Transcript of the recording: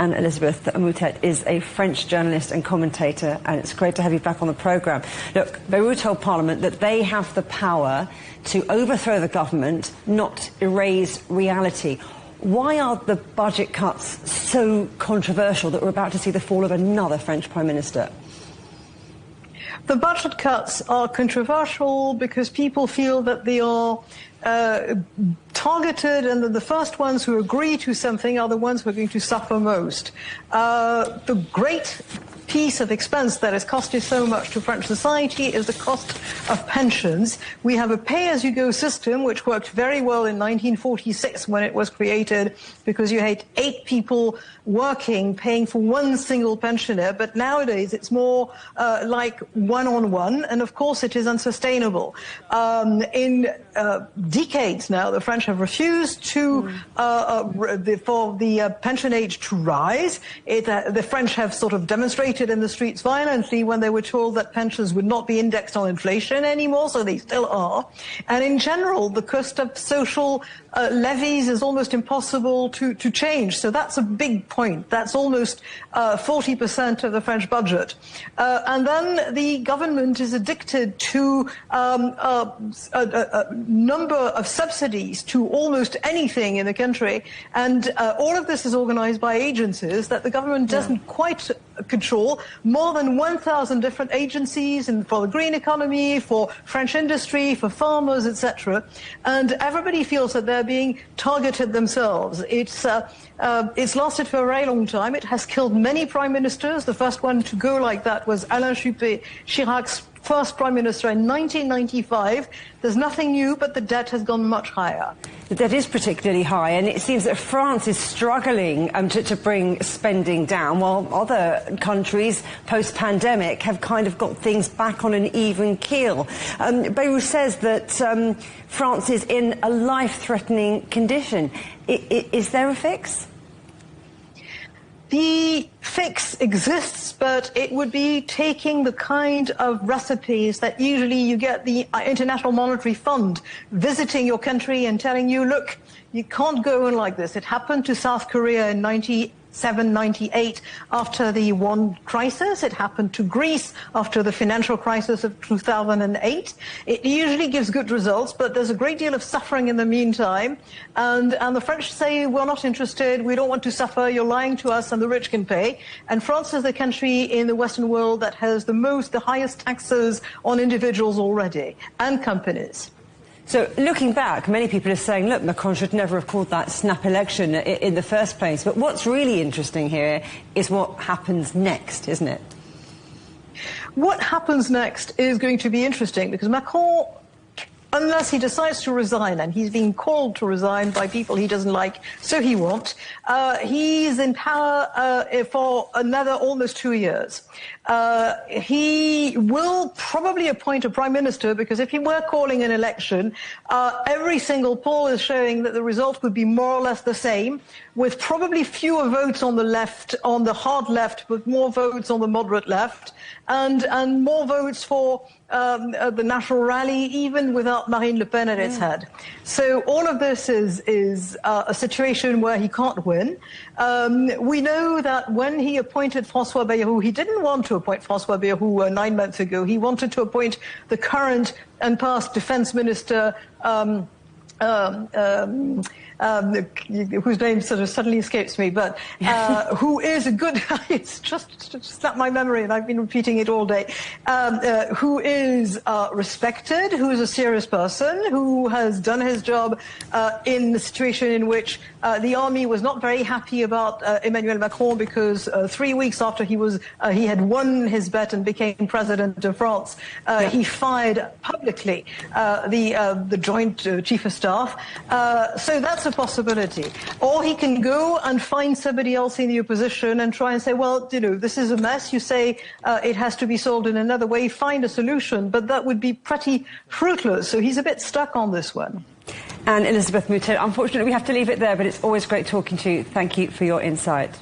Anne-Elisabeth Moutet is a French journalist and commentator, and it's great to have you back on the programme. Look, Beirut told Parliament that they have the power to overthrow the government, not erase reality. Why are the budget cuts so controversial that we're about to see the fall of another French Prime Minister? The budget cuts are controversial because people feel that they are targeted, and that the first ones who agree to something are the ones who are going to suffer most. The great piece of expense that has costed so much to French society is the cost of pensions. We have a pay-as-you-go system which worked very well in 1946 when it was created, because you had 8 people working paying for one single pensioner, but nowadays it's more like one-on-one, and of course it is unsustainable. In decades now, the French have refused to for the pension age to rise. The French have sort of demonstrated in the streets violently when they were told that pensions would not be indexed on inflation anymore, so they still are. And in general, the cost of social levies is almost impossible to change. So that's a big point. That's almost 40% of the French budget. And then the government is addicted to a number of subsidies to almost anything in the country. And all of this is organized by agencies that the government doesn't quite control. More than 1,000 different agencies, and for the green economy, for French industry, for farmers, etc. And everybody feels that they're being targeted themselves. It's lasted for a very long time. It has killed many prime ministers. The first one to go like that was Alain Juppé, Chirac's first prime minister in 1995. There's nothing new, but the debt has gone much higher. The debt is particularly high, and it seems that France is struggling to bring spending down, while other countries, post-pandemic, have kind of got things back on an even keel. Beirut says that France is in a life-threatening condition. Is there a fix? The fix exists, but it would be taking the kind of recipes that usually you get the International Monetary Fund visiting your country and telling you, look, you can't go on like this. It happened to South Korea in 1997-98 after the won crisis. It happened to Greece after the financial crisis of 2008. It usually gives good results, but there's a great deal of suffering in the meantime. And the French say, we're not interested, we don't want to suffer, you're lying to us, and the rich can pay. And France is the country in the Western world that has the highest taxes on individuals already, and companies. So, looking back, many people are saying, look, Macron should never have called that snap election in the first place. But what's really interesting here is what happens next, isn't it? What happens next is going to be interesting, because Macron, unless he decides to resign, and he's being called to resign by people he doesn't like, so he won't, he's in power for another almost 2 years. He will probably appoint a prime minister, because if he were calling an election, every single poll is showing that the result would be more or less the same, with probably fewer votes on the left, on the hard left, but more votes on the moderate left, and more votes for the National Rally, even without Marine Le Pen at its head. So all of this is a situation where he can't win. We know that when he appointed François Bayrou, he didn't want to appoint François Bayrou 9 months ago. He wanted to appoint the current and past defense minister, whose name sort of suddenly escapes me, but who is a good, it's just snapped my memory and I've been repeating it all day, who is respected, who is a serious person, who has done his job in the situation in which the army was not very happy about Emmanuel Macron, because 3 weeks after he had won his bet and became president of France, he fired publicly the Joint Chief of Staff. So that's a possibility. Or he can go and find somebody else in the opposition and try and say, well, you know, this is a mess. You say it has to be solved in another way. Find a solution. But that would be pretty fruitless. So he's a bit stuck on this one. Anne-Elisabeth Moutet, unfortunately, we have to leave it there, but it's always great talking to you. Thank you for your insight.